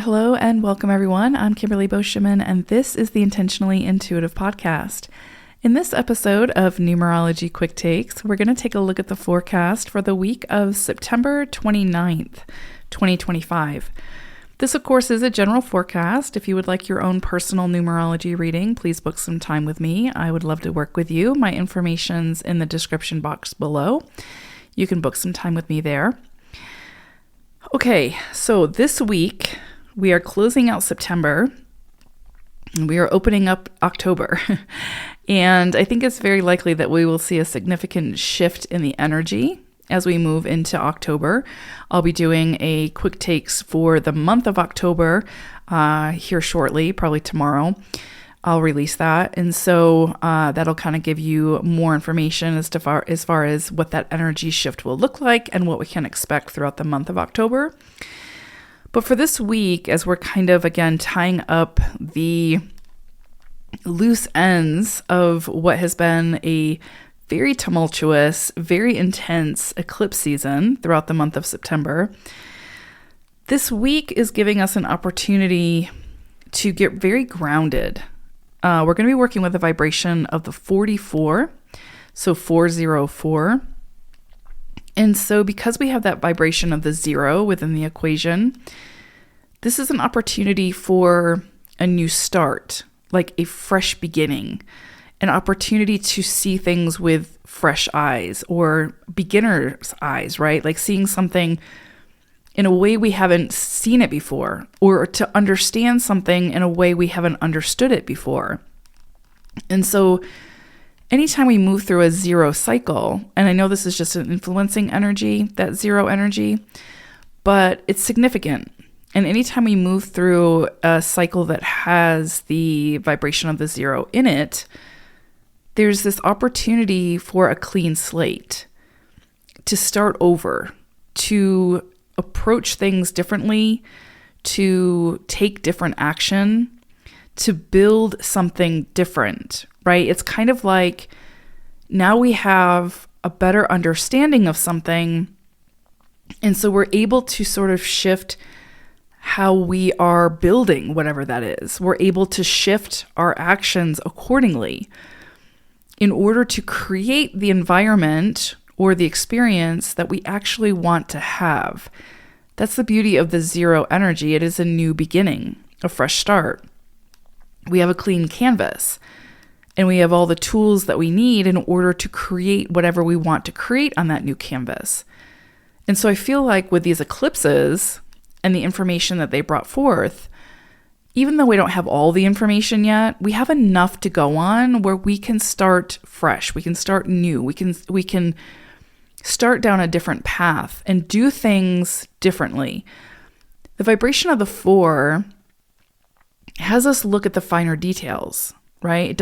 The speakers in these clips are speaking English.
Hello and welcome everyone. I'm Kimberly Boschman and this is the Intentionally Intuitive Podcast. In this episode of Numerology Quick Takes, we're going to take a look at the forecast for the week of September 29th, 2025. This, of course, is a general forecast. If you would like your own personal numerology reading, please book some time with me. I would love to work with you. My information's in the description box below. You can book some time with me there. Okay, so this week we are closing out September and we are opening up October. And I think it's very likely that we will see a significant shift in the energy as we move into October. I'll be doing a quick takes for the month of October here shortly, probably tomorrow. I'll release that. And so that'll kind of give you more information as far as what that energy shift will look like and what we can expect throughout the month of October. But for this week, as we're kind of, again, tying up the loose ends of what has been a very tumultuous, very intense eclipse season throughout the month of September, this week is giving us an opportunity to get very grounded. We're going to be working with a vibration of the 44, so 404. And so because we have that vibration of the 0 within the equation, this is an opportunity for a new start, like a fresh beginning, an opportunity to see things with fresh eyes or beginner's eyes, right? Like seeing something in a way we haven't seen it before, or to understand something in a way we haven't understood it before. And so anytime we move through a 0 cycle, and I know this is just an influencing energy, that 0 energy, but it's significant. And anytime we move through a cycle that has the vibration of the 0 in it, there's this opportunity for a clean slate, to start over, to approach things differently, to take different action, to build something different, right? It's kind of like now we have a better understanding of something, and so we're able to sort of shift how we are building whatever that is. We're able to shift our actions accordingly in order to create the environment or the experience that we actually want to have. That's the beauty of the 0 energy. It is a new beginning, a fresh start. We have a clean canvas, and we have all the tools that we need in order to create whatever we want to create on that new canvas. And so I feel like with these eclipses and the information that they brought forth, even though we don't have all the information yet, we have enough to go on where we can start fresh. We can start new. We can start down a different path and do things differently. The vibration of the 4 has us look at the finer details, right? It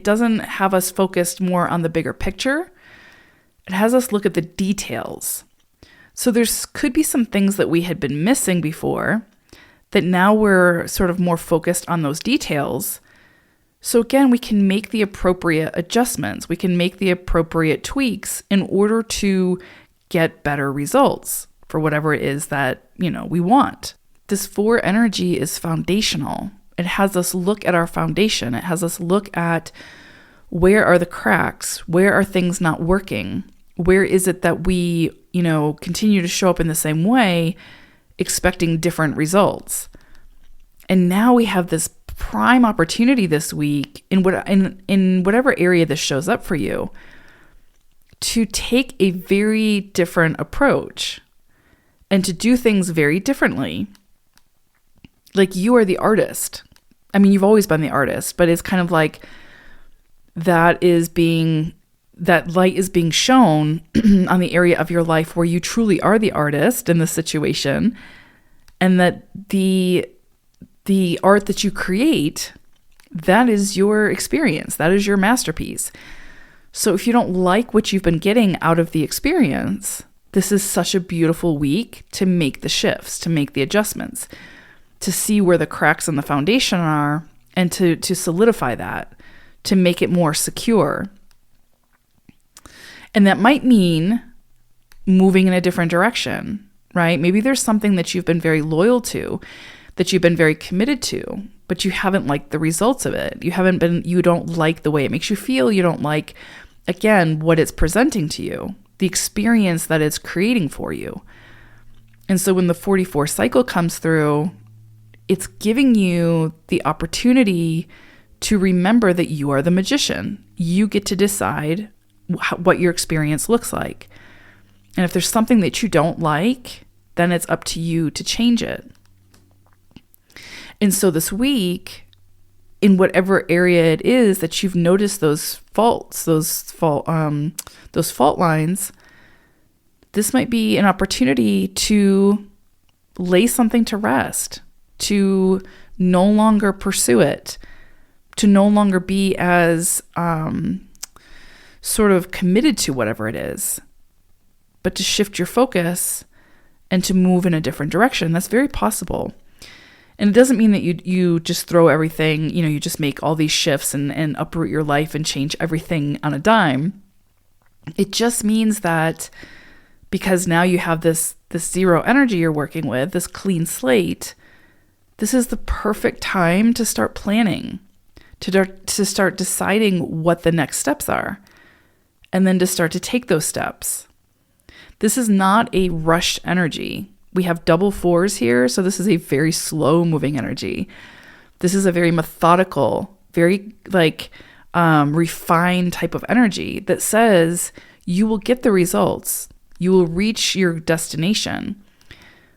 doesn't have us focused more on the bigger picture. It has us look at the details. So could be some things that we had been missing before that now we're sort of more focused on those details. So again, we can make the appropriate adjustments. We can make the appropriate tweaks in order to get better results for whatever it is that, we want. This 4 energy is foundational. It has us look at our foundation. It has us look at where are the cracks? Where are things not working? Where is it that we, continue to show up in the same way, expecting different results? And now we have this prime opportunity this week in whatever area this shows up for you to take a very different approach and to do things very differently. Like you are the artist. I mean, you've always been the artist, but it's kind of like that light is being shown on the area of your life where you truly are the artist in this situation, and that the art that you create, that is your experience. That is your masterpiece. So if you don't like what you've been getting out of the experience, this is such a beautiful week to make the shifts, to make the adjustments, to see where the cracks in the foundation are, and to solidify that, to make it more secure. And that might mean moving in a different direction, right? Maybe there's something that you've been very loyal to. that you've been very committed to, but you haven't liked the results of it. You don't like the way it makes you feel. You don't like, again, what it's presenting to you, the experience that it's creating for you. And so when the 44 cycle comes through, it's giving you the opportunity to remember that you are the magician. You get to decide what your experience looks like. And if there's something that you don't like, then it's up to you to change it. And so this week, in whatever area it is that you've noticed those faults, those fault lines, this might be an opportunity to lay something to rest, to no longer pursue it, to no longer be as sort of committed to whatever it is, but to shift your focus and to move in a different direction. That's very possible. And it doesn't mean that you just throw everything, you just make all these shifts and uproot your life and change everything on a dime. It just means that because now you have this zero energy you're working with, this clean slate, this is the perfect time to start planning, to start deciding what the next steps are, and then to start to take those steps. This is not a rushed energy. We have double fours here, so this is a very slow moving energy. This is a very methodical, very refined type of energy that says you will get the results. You will reach your destination,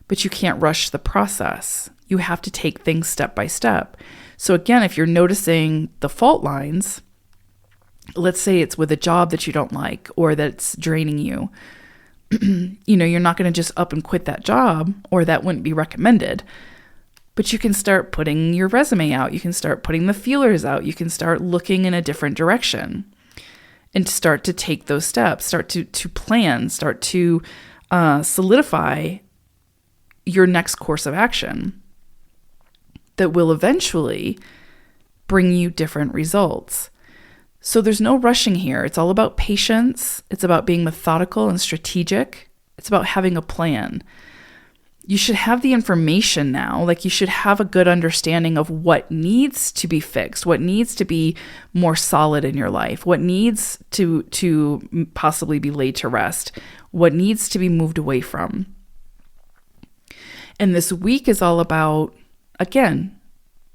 but you can't rush the process. You have to take things step by step. So again, if you're noticing the fault lines, let's say it's with a job that you don't like or that's draining you, you're not going to just up and quit that job, or that wouldn't be recommended. But you can start putting your resume out. You can start putting the feelers out. You can start looking in a different direction and start to take those steps, start to plan, start to solidify your next course of action that will eventually bring you different results. So there's no rushing here. It's all about patience. It's about being methodical and strategic. It's about having a plan. You should have the information now. You should have a good understanding of what needs to be fixed, what needs to be more solid in your life, what needs to possibly be laid to rest, what needs to be moved away from. And this week is all about, again,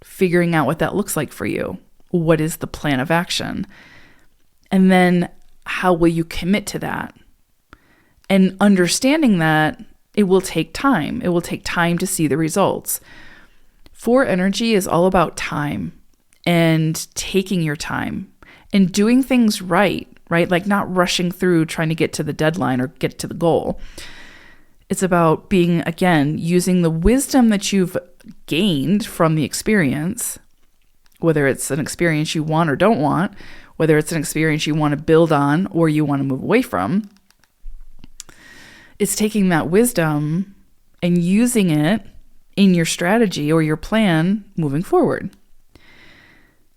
figuring out what that looks like for you. What is the plan of action? And then how will you commit to that? And understanding that it will take time. It will take time to see the results. 4 energy is all about time and taking your time and doing things right? Not rushing through trying to get to the deadline or get to the goal. It's about being, again, using the wisdom that you've gained from the experience, whether it's an experience you want or don't want, whether it's an experience you want to build on or you want to move away from. It's taking that wisdom and using it in your strategy or your plan moving forward.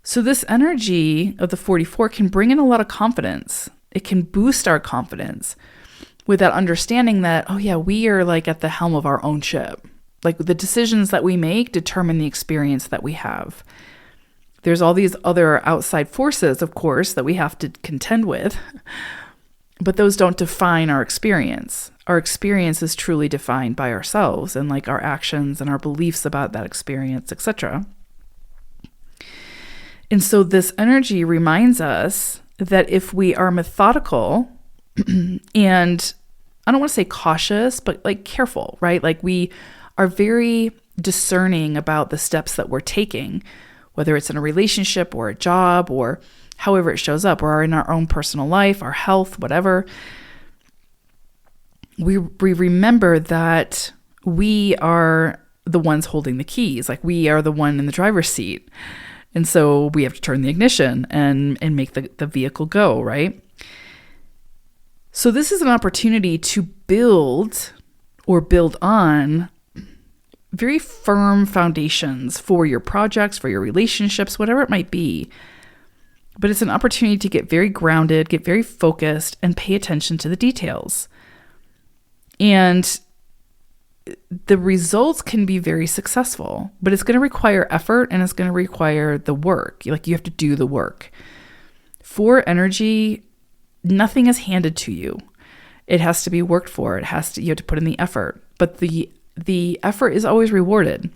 So this energy of the 44 can bring in a lot of confidence. It can boost our confidence with that understanding that, we are at the helm of our own ship. The decisions that we make determine the experience that we have. There's all these other outside forces, of course, that we have to contend with, but those don't define our experience. Our experience is truly defined by ourselves and our actions and our beliefs about that experience, etc. And so this energy reminds us that if we are methodical and I don't want to say cautious, but careful, right? We are very discerning about the steps that we're taking, whether it's in a relationship or a job or however it shows up, or in our own personal life, our health, whatever. We remember that we are the ones holding the keys. We are the one in the driver's seat. And so we have to turn the ignition and make the vehicle go, right? So this is an opportunity to build or build on very firm foundations for your projects, for your relationships, whatever it might be. But it's an opportunity to get very grounded, get very focused, and pay attention to the details. And the results can be very successful, but it's going to require effort and it's going to require the work. Like, you have to do the work. For energy, nothing is handed to you. It has to be worked for. You have to put in the effort, but the effort is always rewarded.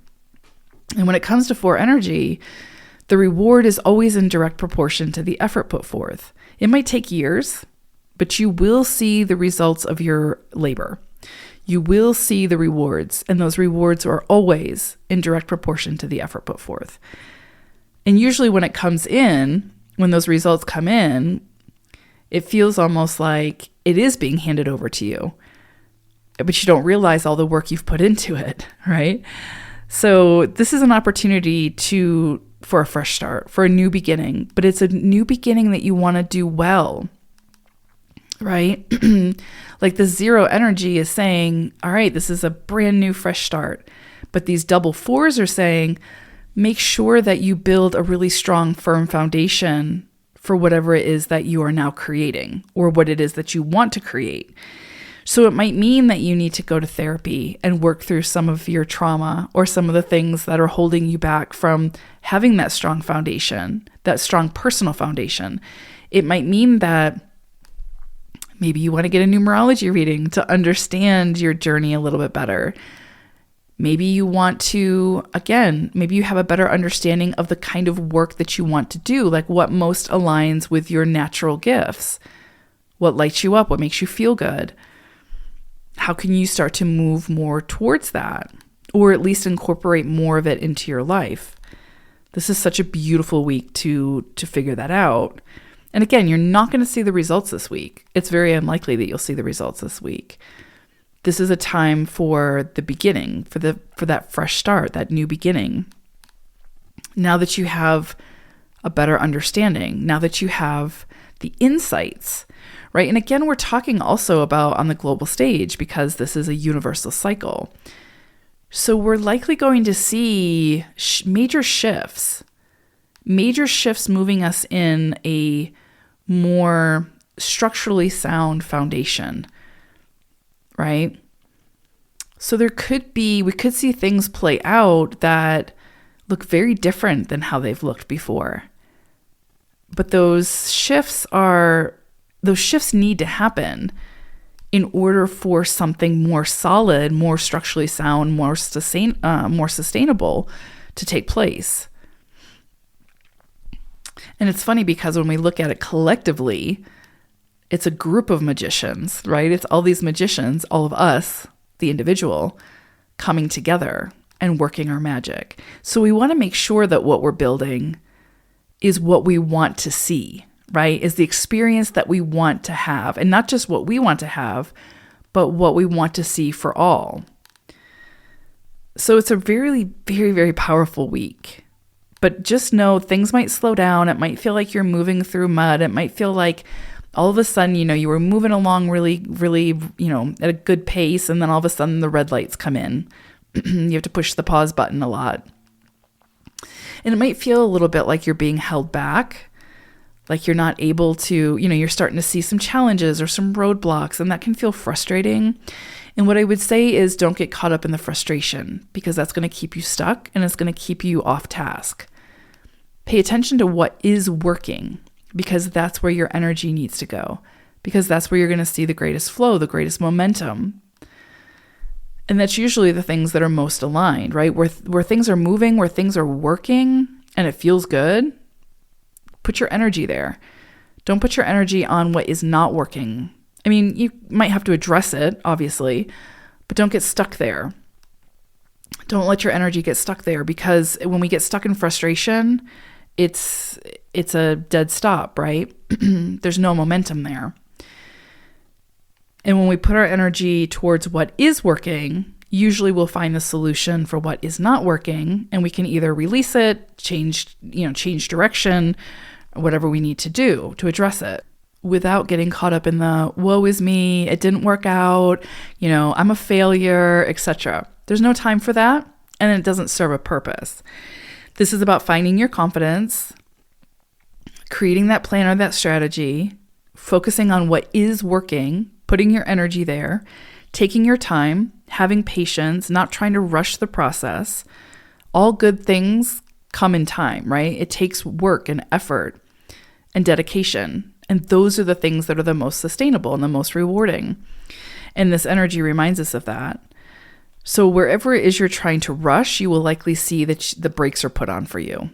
And when it comes to for energy, the reward is always in direct proportion to the effort put forth. It might take years, but you will see the results of your labor. You will see the rewards, and those rewards are always in direct proportion to the effort put forth. And usually when it comes in, when those results come in, it feels almost like it is being handed over to you, but you don't realize all the work you've put into it, right? So this is an opportunity for a fresh start, for a new beginning, but it's a new beginning that you want to do well, right? Like the zero energy is saying, all right, this is a brand new fresh start. But these double fours are saying, make sure that you build a really strong, firm foundation for whatever it is that you are now creating or what it is that you want to create. So it might mean that you need to go to therapy and work through some of your trauma or some of the things that are holding you back from having that strong foundation, that strong personal foundation. It might mean that maybe you want to get a numerology reading to understand your journey a little bit better. Maybe you want to, again, maybe you have a better understanding of the kind of work that you want to do, like what most aligns with your natural gifts, what lights you up, what makes you feel good. How can you start to move more towards that, or at least incorporate more of it into your life? This is such a beautiful week to figure that out. And again, you're not going to see the results this week. It's very unlikely that you'll see the results this week. This is a time for the beginning, for that fresh start, that new beginning. Now that you have a better understanding, now that you have the insights, right? And again, we're talking also about on the global stage because this is a universal cycle. So we're likely going to see major shifts moving us in a more structurally sound foundation, right? So we could see things play out that look very different than how they've looked before. But those shifts need to happen in order for something more solid, more structurally sound, more sustainable to take place. And it's funny because when we look at it collectively, it's a group of magicians, right? It's all these magicians, all of us, the individual, coming together and working our magic. So we want to make sure that what we're building is what we want to see, right? Is the experience that we want to have, and not just what we want to have, but what we want to see for all. So it's a very, very, very powerful week. But just know things might slow down. It might feel like you're moving through mud. It might feel like all of a sudden, you were moving along really, really, at a good pace. And then all of a sudden the red lights come in. You have to push the pause button a lot. And it might feel a little bit like you're being held back, like you're not able to, you're starting to see some challenges or some roadblocks, and that can feel frustrating. And what I would say is don't get caught up in the frustration, because that's going to keep you stuck and it's going to keep you off task. Pay attention to what is working, because that's where your energy needs to go, because that's where you're going to see the greatest flow, the greatest momentum. And that's usually the things that are most aligned, right? Where things are moving, where things are working and it feels good, put your energy there. Don't put your energy on what is not working. I mean, you might have to address it, obviously, but don't get stuck there. Don't let your energy get stuck there, because when we get stuck in frustration, it's a dead stop, right? There's no momentum there. And when we put our energy towards what is working, usually we'll find the solution for what is not working, and we can either release it, change direction, whatever we need to do to address it, without getting caught up in the woe is me, it didn't work out, I'm a failure, etc. There's no time for that, and it doesn't serve a purpose. This is about finding your confidence, creating that plan or that strategy, focusing on what is working, putting your energy there, taking your time, having patience, not trying to rush the process. All good things come in time, right? It takes work and effort and dedication. And those are the things that are the most sustainable and the most rewarding. And this energy reminds us of that. So wherever it is you're trying to rush, you will likely see that the brakes are put on for you.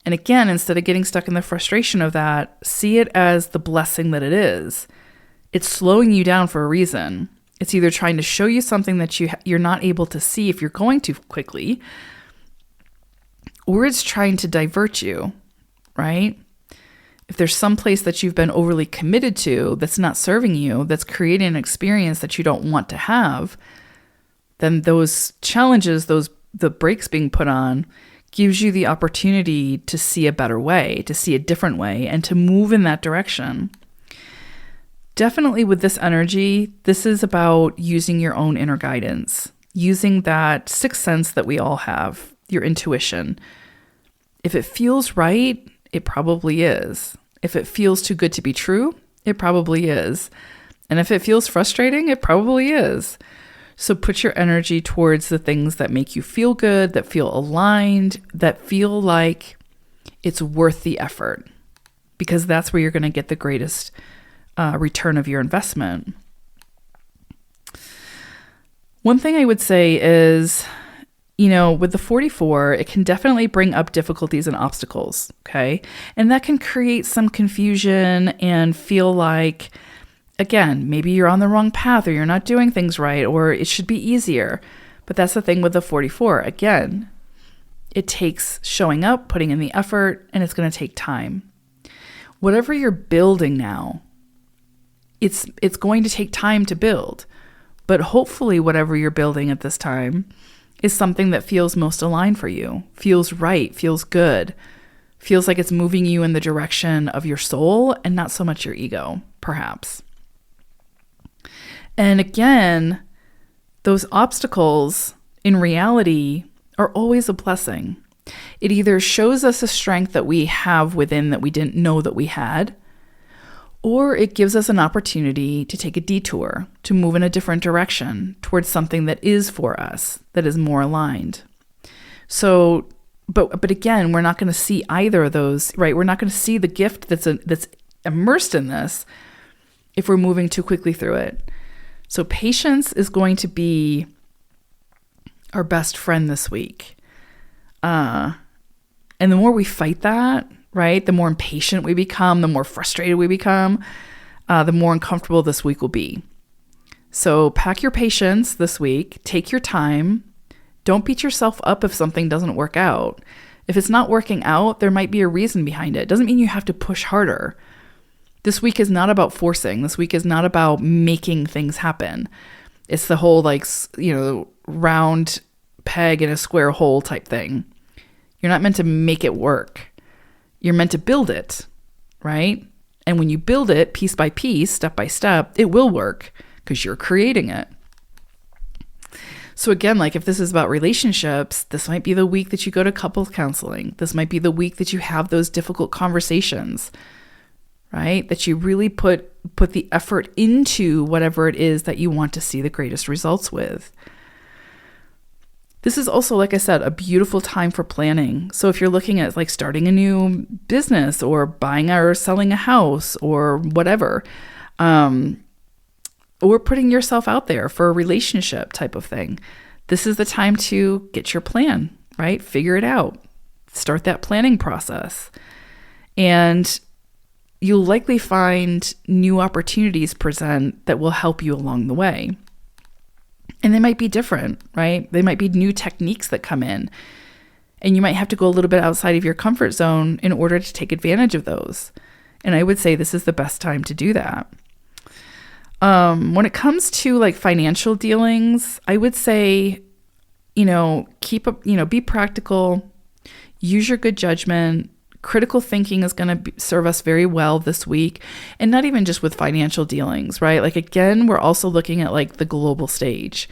And again, instead of getting stuck in the frustration of that, see it as the blessing that it is. It's slowing you down for a reason. It's either trying to show you something that you're not able to see if you're going too quickly, or it's trying to divert you, right? If there's some place that you've been overly committed to that's not serving you, that's creating an experience that you don't want to have, then those challenges, the brakes being put on, gives you the opportunity to see a better way, to see a different way, and to move in that direction. Definitely with this energy, this is about using your own inner guidance, using that sixth sense that we all have, your intuition. If it feels right, it probably is. If it feels too good to be true, it probably is. And if it feels frustrating, it probably is. So put your energy towards the things that make you feel good, that feel aligned, that feel like it's worth the effort, because that's where you're going to get the greatest return of your investment. One thing I would say is, with the 44, it can definitely bring up difficulties and obstacles, okay? And that can create some confusion and feel like, again, maybe you're on the wrong path, or you're not doing things right, or it should be easier. But that's the thing with the 44. Again, it takes showing up, putting in the effort, and it's going to take time. Whatever you're building now, it's going to take time to build. But hopefully whatever you're building at this time is something that feels most aligned for you, feels right, feels good, feels like it's moving you in the direction of your soul and not so much your ego, perhaps. And again, those obstacles in reality are always a blessing. It either shows us a strength that we have within that we didn't know that we had, or it gives us an opportunity to take a detour, to move in a different direction towards something that is for us, that is more aligned. So, but again, we're not going to see either of those, right? We're not going to see the gift that's immersed in this if we're moving too quickly through it. So patience is going to be our best friend this week. And the more we fight that, right, the more impatient we become, the more frustrated we become, the more uncomfortable this week will be. So pack your patience this week. Take your time. Don't beat yourself up if something doesn't work out. If it's not working out, there might be a reason behind it. It doesn't mean you have to push harder. This week is not about forcing. This week is not about making things happen. It's the whole round peg in a square hole type thing. You're not meant to make it work. You're meant to build it, right? And when you build it piece by piece, step by step, it will work because you're creating it. So again, like if this is about relationships, this might be the week that you go to couples counseling. This might be the week that you have those difficult conversations, right? That you really put the effort into whatever it is that you want to see the greatest results with. This is also, like I said, a beautiful time for planning. So if you're looking at like starting a new business or buying or selling a house or whatever, or putting yourself out there for a relationship type of thing, this is the time to get your plan, right? Figure it out. Start that planning process. And you'll likely find new opportunities present that will help you along the way. And they might be different, right? They might be new techniques that come in. And you might have to go a little bit outside of your comfort zone in order to take advantage of those. And I would say this is the best time to do that. When it comes to like financial dealings, I would say, be practical, use your good judgment. Critical thinking is going to serve us very well this week, and not even just with financial dealings, right? Like again, we're also looking at like the global stage.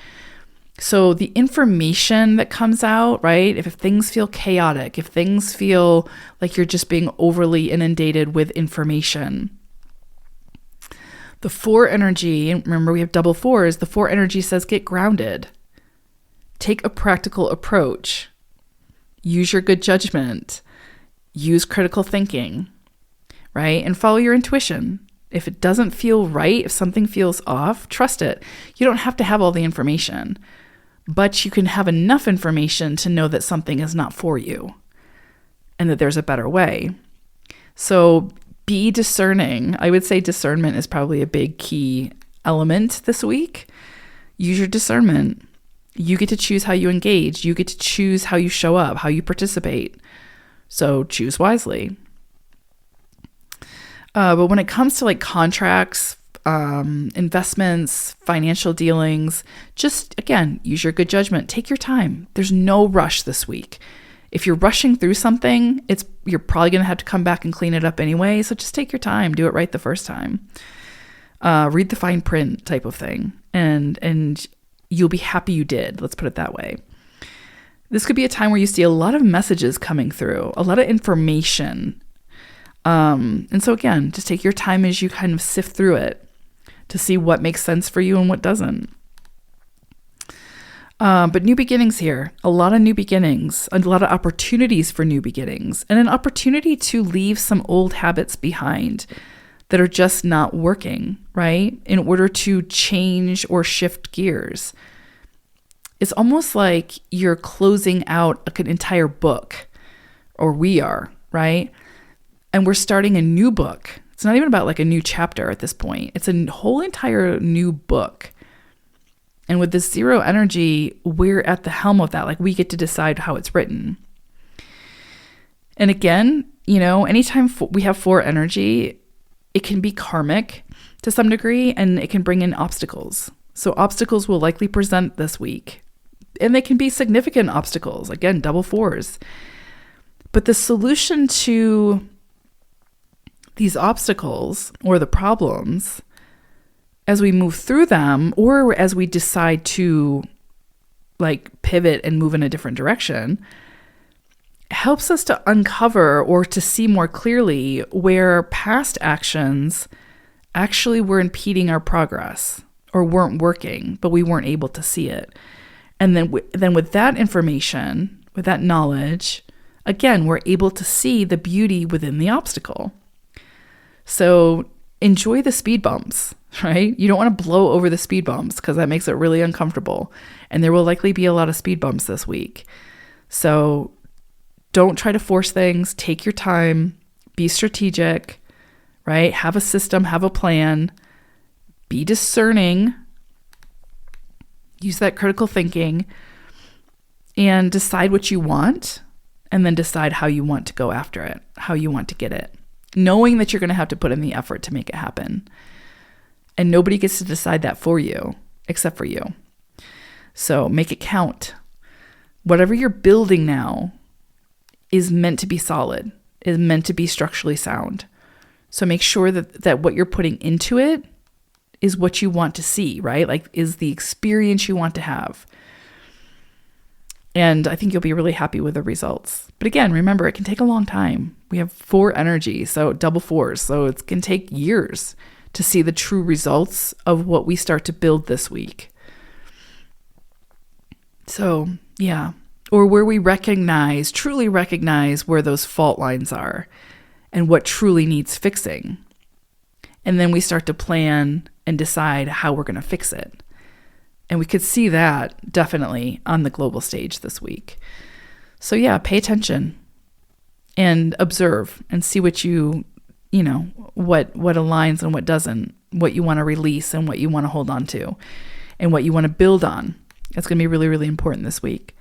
So the information that comes out, right? If things feel chaotic, if things feel like you're just being overly inundated with information, The 4 energy, and remember we have double 4s, the 4 energy says get grounded. Take a practical approach. Use your good judgment. Use critical thinking, right? And follow your intuition. If it doesn't feel right, if something feels off, trust it. You don't have to have all the information, but you can have enough information to know that something is not for you and that there's a better way. So be discerning. I would say discernment is probably a big key element this week. Use your discernment. You get to choose how you engage. You get to choose how you show up, how you participate. So choose wisely. But when it comes to like contracts, investments, financial dealings, just again, use your good judgment. Take your time. There's no rush this week. If you're rushing through something, you're probably going to have to come back and clean it up anyway. So just take your time. Do it right the first time. Read the fine print type of thing. And you'll be happy you did. Let's put it that way. This could be a time where you see a lot of messages coming through, a lot of information. And so again, just take your time as you kind of sift through it to see what makes sense for you and what doesn't. But new beginnings here, a lot of new beginnings, a lot of opportunities for new beginnings, and an opportunity to leave some old habits behind that are just not working, right? In order to change or shift gears. It's almost like you're closing out an entire book, or we are, right? And we're starting a new book. It's not even about like a new chapter at this point. It's a whole entire new book. And with this 0 energy, we're at the helm of that. Like we get to decide how it's written. And again, anytime we have 4 energy, it can be karmic to some degree, and it can bring in obstacles. So obstacles will likely present this week. And they can be significant obstacles. Again, double 4s. But the solution to these obstacles or the problems, as we move through them, or as we decide to like pivot and move in a different direction, helps us to uncover or to see more clearly where past actions actually were impeding our progress or weren't working, but we weren't able to see it. And then with that information, with that knowledge, again, we're able to see the beauty within the obstacle. So enjoy the speed bumps, right? You don't want to blow over the speed bumps because that makes it really uncomfortable. And there will likely be a lot of speed bumps this week. So don't try to force things. Take your time. Be strategic, right? Have a system, have a plan. Be discerning. Use that critical thinking and decide what you want, and then decide how you want to go after it, how you want to get it, knowing that you're going to have to put in the effort to make it happen. And nobody gets to decide that for you except for you. So make it count. Whatever you're building now is meant to be solid, is meant to be structurally sound. So make sure that what you're putting into it is what you want to see, right? Like, is the experience you want to have. And I think you'll be really happy with the results. But again, remember, it can take a long time. We have 4 energy, so double 4s. So it can take years to see the true results of what we start to build this week. So, yeah. Or where we truly recognize where those fault lines are and what truly needs fixing. And then we start to plan and decide how we're going to fix it. And we could see that definitely on the global stage this week. So yeah, pay attention and observe and see what what aligns and what doesn't, what you want to release and what you want to hold on to and what you want to build on. It's going to be really, really important this week.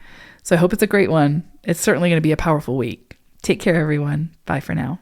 So I hope it's a great one. It's certainly going to be a powerful week. Take care, everyone. Bye for now.